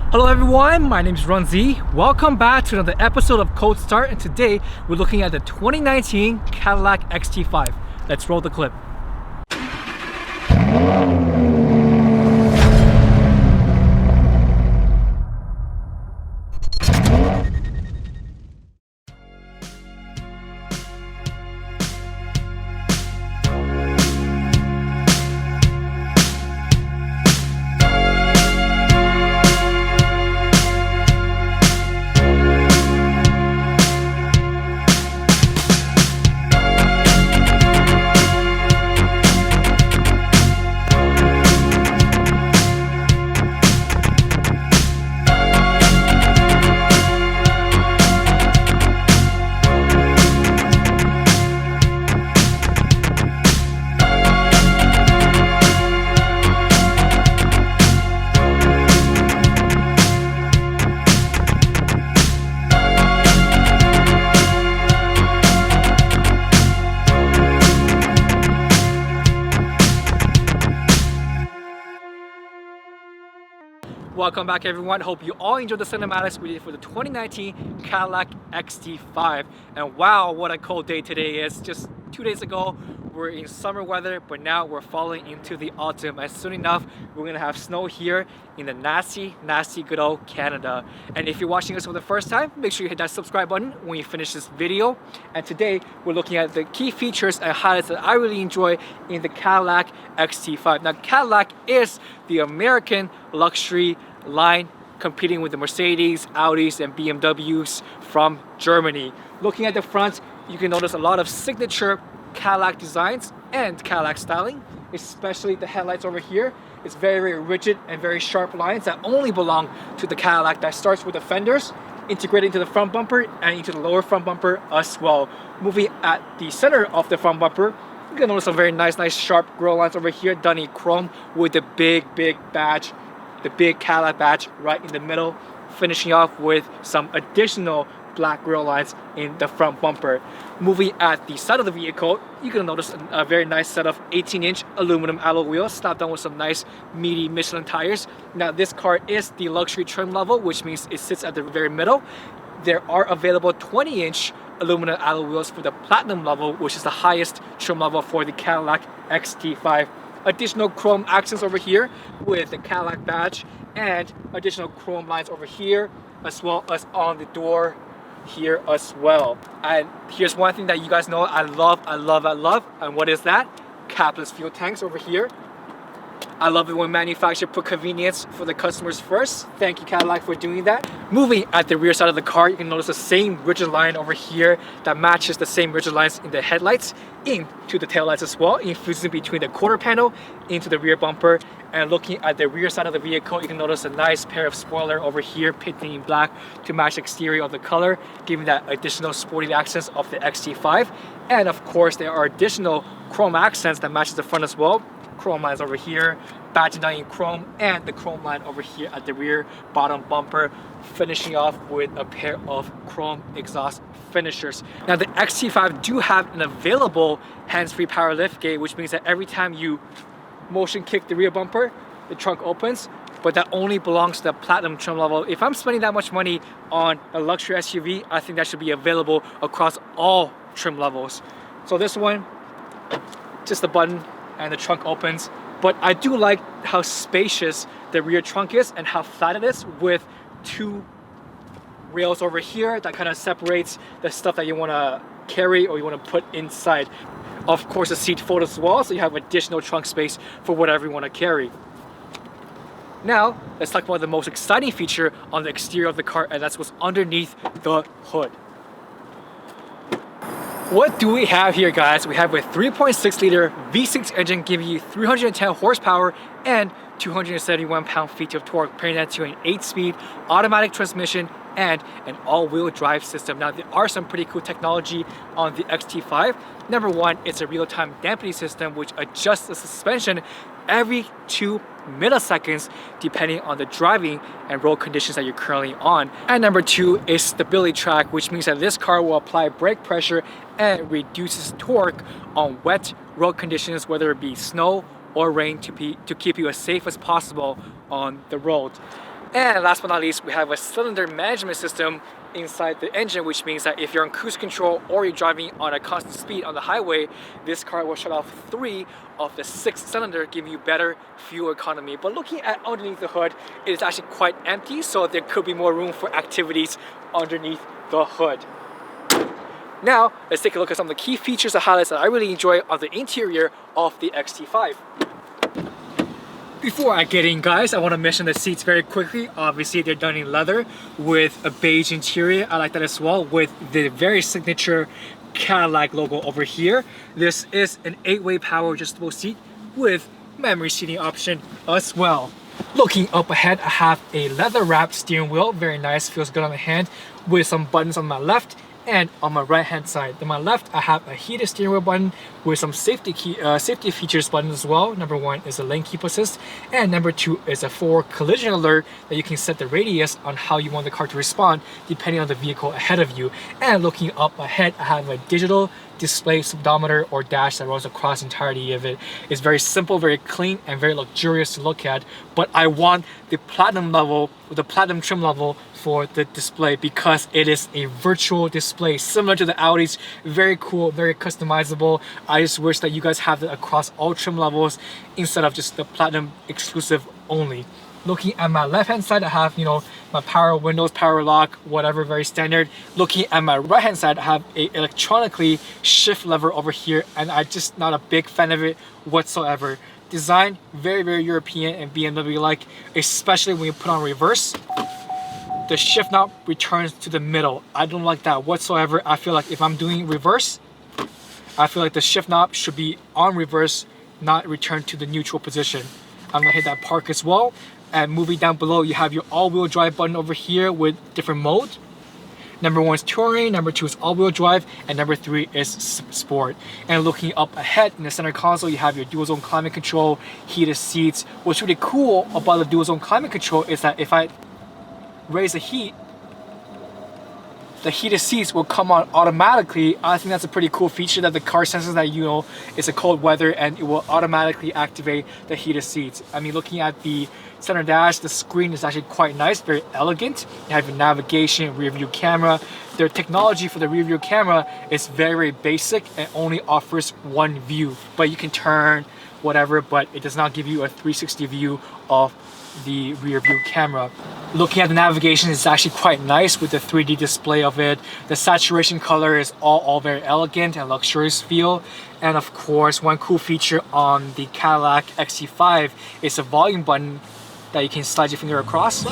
Hello everyone, my name is Runzi. Welcome back to another episode of Cold Start, and today we're looking at the 2019 Cadillac XT5. Let's roll the clip. Welcome back everyone, hope you all enjoyed the cinematics we did for the 2019 Cadillac XT5. And wow, what a cold day today is. Just 2 days ago we're in summer weather, but now we're falling into the autumn, and soon enough we're gonna have snow here in the nasty good old Canada. And if you're watching this for the first time, make sure you hit that subscribe button when you finish this video. And today we're looking at the key features and highlights that I really enjoy in the Cadillac XT5. Now Cadillac is the American luxury line competing with the Mercedes, Audis, and BMWs from Germany. Looking at the front, you can notice a lot of signature Cadillac designs and Cadillac styling, especially the headlights over here. It's very rigid and very sharp lines that only belong to the Cadillac. That starts with the fenders, integrating into the front bumper and into the lower front bumper as well. Moving at the center of the front bumper, you can notice some very nice sharp grille lines over here done in chrome with the big badge, the big Cadillac badge right in the middle, finishing off with some additional black grille lines in the front bumper. Moving at the side of the vehicle, you can notice a very nice set of 18-inch aluminum alloy wheels slapped on with some nice meaty Michelin tires. Now this car is the luxury trim level, which means it sits at the very middle. There are available 20-inch aluminum alloy wheels for the platinum level, which is the highest trim level for the Cadillac XT5. Additional chrome accents over here with the Cadillac badge, and additional chrome lines over here, as well as on the door here as well. And here's one thing that you guys know I love, and what is that? Capless fuel tanks over here. I love it when manufacturers put convenience for the customers first. Thank you Cadillac for doing that. Moving at the rear side of the car, you can notice the same rigid line over here that matches the same rigid lines in the headlights into the taillights as well, infusing between the quarter panel into the rear bumper. And looking at the rear side of the vehicle, you can notice a nice pair of spoiler over here painted in black to match the exterior of the color, giving that additional sporty accents of the XT5. And of course there are additional chrome accents that matches the front as well. Chrome lines over here, badging down in chrome, and the chrome line over here at the rear bottom bumper, finishing off with a pair of chrome exhaust finishers. Now the XT5 do have an available hands-free power liftgate, which means that every time you motion kick the rear bumper, the trunk opens, but that only belongs to the platinum trim level. If I'm spending that much money on a luxury SUV, I think that should be available across all trim levels. So this one, just a button and the trunk opens. But I do like how spacious the rear trunk is and how flat it is, with two rails over here that kind of separates the stuff that you want to carry or you want to put inside. Of course the seat folds as well, so you have additional trunk space for whatever you want to carry. Now let's talk about the most exciting feature on the exterior of the car, and that's what's underneath the hood. What do we have here, guys? We have a 3.6 liter V6 engine giving you 310 horsepower and 271 pound-feet of torque, pairing that to an 8-speed automatic transmission and an all-wheel drive system. Now there are some pretty cool technology on the XT5. Number one, it's a real-time dampening system which adjusts the suspension every 2 milliseconds depending on the driving and road conditions that you're currently on. And number two is stability track, which means that this car will apply brake pressure and reduces torque on wet road conditions, whether it be snow or rain, to keep you as safe as possible on the road. And last but not least, we have a cylinder management system inside the engine, which means that if you're on cruise control or you're driving on a constant speed on the highway, this car will shut off 3 of the 6 cylinders, giving you better fuel economy. But looking at underneath the hood, it is actually quite empty, so there could be more room for activities underneath the hood. Now, let's take a look at some of the key features and highlights that I really enjoy on the interior of the XT5. Before I get in, guys, I want to mention the seats very quickly. Obviously, they're done in leather with a beige interior. I like that as well, with the very signature Cadillac logo over here. This is an 8-way power adjustable seat with memory seating option as well. Looking up ahead, I have a leather wrapped steering wheel. Very nice, feels good on the hand, with some buttons on my left and on my right hand side. On my left, I have a heated steering wheel button with some safety features buttons as well. Number 1 is a lane keep assist, and number 2 is a forward collision alert that you can set the radius on how you want the car to respond depending on the vehicle ahead of you. And looking up ahead, I have a digital display speedometer or dash that runs across the entirety of it. It's very simple, very clean, and very luxurious to look at, but I want the platinum level, the platinum trim level for the display, because it is a virtual display similar to the Audi's. Very cool, very customizable. I just wish that you guys have it across all trim levels instead of just the platinum exclusive only. Looking at my left hand side, I have, my power windows, power lock, whatever, very standard. Looking at my right hand side, I have a electronically shift lever over here, and I'm just not a big fan of it whatsoever. Design very, very European and BMW like, especially when you put on reverse. The shift knob returns to the middle. I don't like that whatsoever. I feel like if I'm doing reverse, I feel like the shift knob should be on reverse, not return to the neutral position. I'm gonna hit that park as well. And moving down below, you have your all-wheel drive button over here with different modes. Number 1 is touring, number 2 is all-wheel drive, and number 3 is sport. And looking up ahead in the center console, you have your dual zone climate control, heated seats. What's really cool about the dual zone climate control is that if I raise the heat, the heated seats will come on automatically. I think that's a pretty cool feature, that the car senses that it's a cold weather and it will automatically activate the heated seats. I mean, looking at the center dash, the screen is actually quite nice, very elegant. You have your navigation, rear view camera. Their technology for the rear view camera is very, very basic and only offers one view, but you can turn whatever, but it does not give you a 360 view of the rear view camera. Looking at the navigation, is actually quite nice with the 3D display of it. The saturation color is all very elegant and luxurious feel. And of course, one cool feature on the Cadillac XT5 is a volume button that you can slide your finger across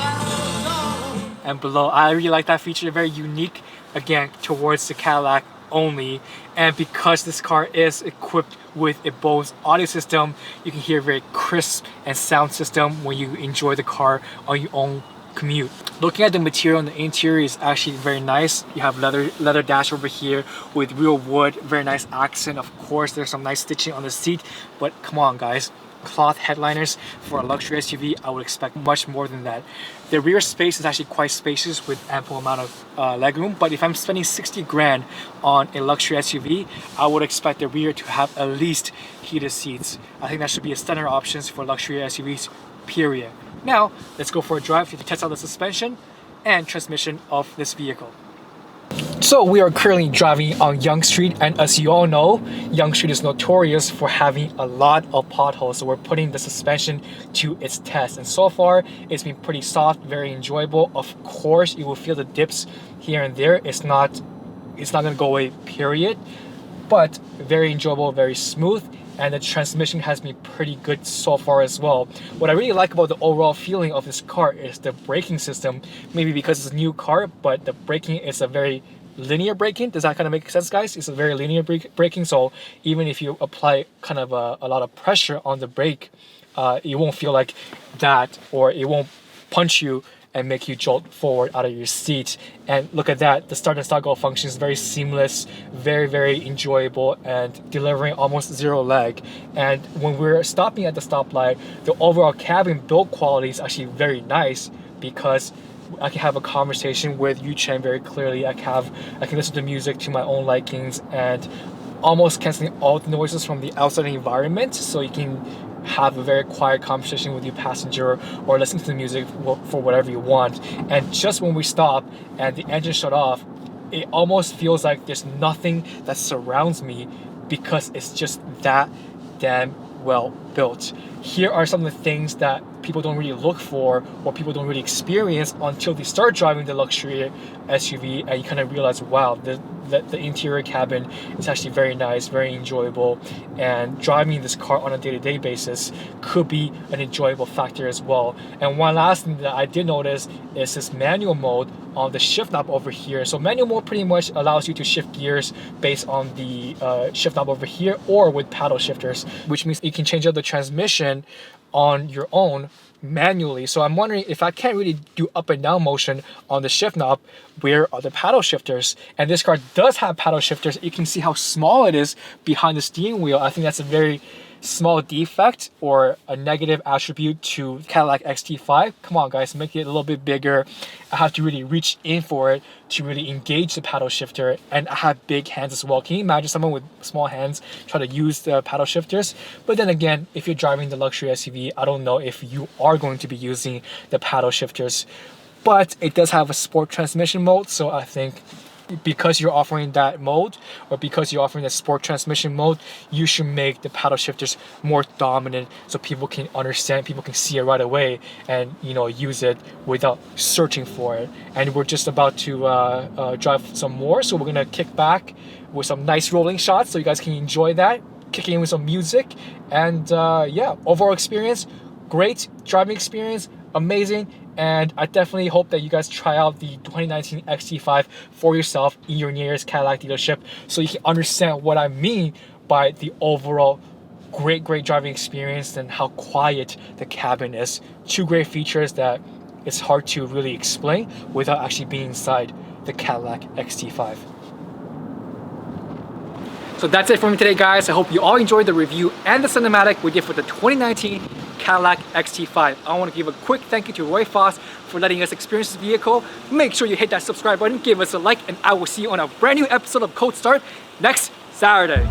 and below. I really like that feature, very unique, again, towards the Cadillac only. And because this car is equipped with a Bose audio system, you can hear a very crisp and sound system when you enjoy the car on your own commute. Looking at the material on the interior is actually very nice. You have leather dash over here with real wood, very nice accent. Of course, there's some nice stitching on the seat, but come on, guys. Cloth headliners for a luxury SUV, I would expect much more than that. The rear space is actually quite spacious with ample amount of legroom, but if I'm spending 60 grand on a luxury SUV, I would expect the rear to have at least heated seats. I think that should be a standard options for luxury SUVs, period. Now, let's go for a drive to test out the suspension and transmission of this vehicle. So we are currently driving on Yonge Street, and as you all know, Yonge Street is notorious for having a lot of potholes, so we're putting the suspension to its test, and so far it's been pretty soft, very enjoyable. Of course, you will feel the dips here and there. It's not gonna go away, period, but very enjoyable, very smooth, and the transmission has been pretty good so far as well. What I really like about the overall feeling of this car is the braking system. Maybe because it's a new car, but the braking is a very linear braking. Does that kind of make sense, guys? It's a very linear braking, so even if you apply kind of a lot of pressure on the brake, it won't feel like that, or it won't punch you and make you jolt forward out of your seat. And look at that, the start and start go function is very seamless, very, very enjoyable, and delivering almost zero lag. And when we're stopping at the stoplight, the overall cabin build quality is actually very nice, because I can have a conversation with YuChen very clearly. I can listen to music to my own likings and almost canceling all the noises from the outside environment, so you can have a very quiet conversation with your passenger or listen to the music for whatever you want. And just when we stop and the engine shut off, it almost feels like there's nothing that surrounds me because it's just that damn well built. Here are some of the things that people don't really look for or people don't really experience until they start driving the luxury SUV, and you kind of realize, wow, the interior cabin is actually very nice, very enjoyable, and driving this car on a day-to-day basis could be an enjoyable factor as well. And one last thing that I did notice is this manual mode on the shift knob over here. So manual mode pretty much allows you to shift gears based on the shift knob over here or with paddle shifters, which means you can change up the transmission on your own manually. So I'm wondering, if I can't really do up and down motion on the shift knob, where are the paddle shifters? And this car does have paddle shifters. You can see how small it is behind the steering wheel. I think that's a very small defect or a negative attribute to Cadillac XT5. Come on guys, make it a little bit bigger. I have to really reach in for it to really engage the paddle shifter, and I have big hands as well. Can you imagine someone with small hands try to use the paddle shifters? But then again, if you're driving the luxury SUV, I don't know if you are going to be using the paddle shifters. But it does have a sport transmission mode, so I think because you're offering that mode, or because you're offering the sport transmission mode, you should make the paddle shifters more dominant so people can understand, people can see it right away and, you know, use it without searching for it. And we're just about to drive some more, so we're gonna kick back with some nice rolling shots so you guys can enjoy that, kicking in with some music. And yeah, overall experience, great driving experience, amazing. And I definitely hope that you guys try out the 2019 XT5 for yourself in your nearest Cadillac dealership so you can understand what I mean by the overall great driving experience and how quiet the cabin is. Two great features that it's hard to really explain without actually being inside the Cadillac XT5. So that's it for me today, guys. I hope you all enjoyed the review and the cinematic we did for the 2019 Cadillac XT5. I want to give a quick thank you to Roy Foss for letting us experience this vehicle. Make sure you hit that subscribe button, give us a like, and I will see you on a brand new episode of Code Start next Saturday.